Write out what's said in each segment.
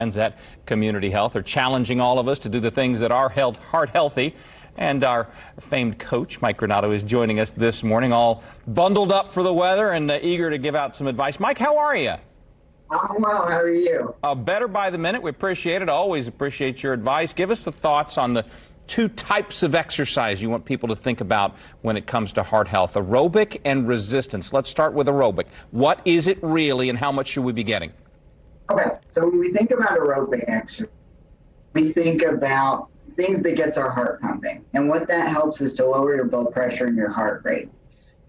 at Community Health are challenging all of us to do the things that are heart healthy. And our famed coach, Mike Granato, is joining us this morning, all bundled up for the weather and eager to give out some advice. Mike, how are you? I'm well. How are you? Better by the minute. We appreciate it. Always appreciate your advice. Give us the thoughts on the two types of exercise you want people to think about when it comes to heart health: aerobic and resistance. Let's start with aerobic. What is it really, and how much should we be getting? Okay, so when we think about aerobic exercise, we think about things that gets our heart pumping. And what that helps is to lower your blood pressure and your heart rate.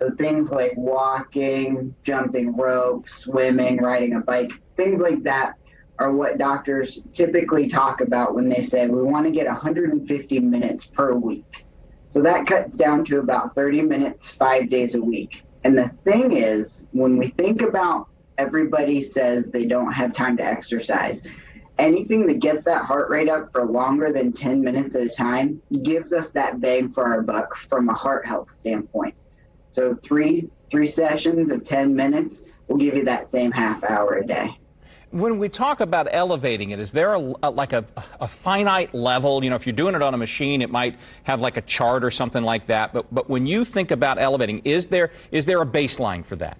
So things like walking, jumping rope, swimming, riding a bike, things like that are what doctors typically talk about when they say we want to get 150 minutes per week. So that cuts down to about 30 minutes, 5 days a week. And the thing is, when we think about everybody says they don't have time to exercise, anything that gets that heart rate up for longer than 10 minutes at a time gives us that bang for our buck from a heart health standpoint. So three sessions of 10 minutes will give you that same half hour a day. When we talk about elevating it, is there a finite level? You know, if you're doing it on a machine, it might have like a chart or something like that. But when you think about elevating, is there a baseline for that?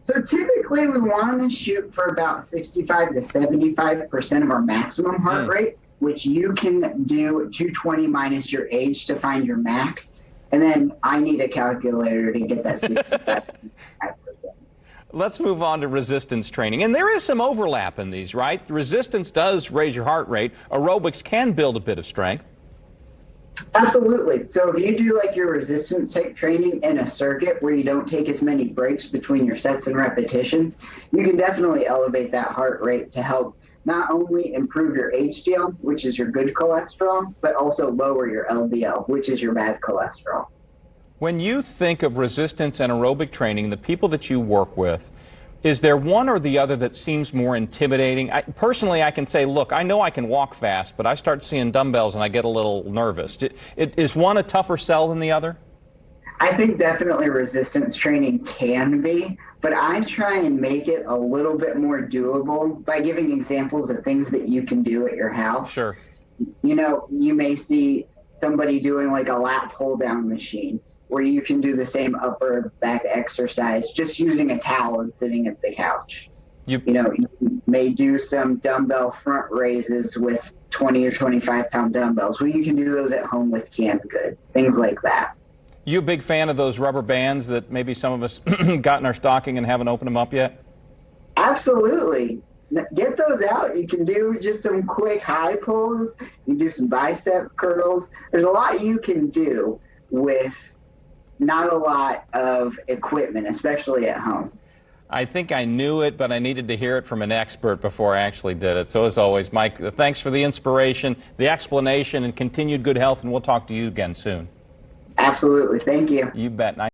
So typically we want to shoot for about 65 to 75% of our maximum heart rate, which you can do 220 minus your age to find your max. And then I need a calculator to get that 65%. Let's move on to resistance training. And there is some overlap in these, right? Resistance does raise your heart rate. Aerobics can build a bit of strength. Absolutely. So if you do like your resistance type training in a circuit where you don't take as many breaks between your sets and repetitions, you can definitely elevate that heart rate to help not only improve your HDL, which is your good cholesterol, but also lower your LDL, which is your bad cholesterol. When you think of resistance and aerobic training, the people that you work with, is there one or the other that seems more intimidating? Personally, I can say, look, I know I can walk fast, but I start seeing dumbbells and I get a little nervous. Is one a tougher sell than the other? I think definitely resistance training can be, but I try and make it a little bit more doable by giving examples of things that you can do at your house. Sure. You know, you may see somebody doing like a lat pull down machine, where you can do the same upper back exercise just using a towel and sitting at the couch. You know, you may do some dumbbell front raises with 20 or 25 pound dumbbells. Well, you can do those at home with canned goods, things like that. You a big fan of those rubber bands that maybe some of us got in our stocking and haven't opened them up yet? Absolutely. Get those out. You can do just some quick high pulls. You can do some bicep curls. There's a lot you can do with not a lot of equipment, especially at home. I think I knew it, but I needed to hear it from an expert before I actually did it. So as always, Mike, thanks for the inspiration, the explanation, and continued good health, and we'll talk to you again soon. Absolutely. Thank you. You bet.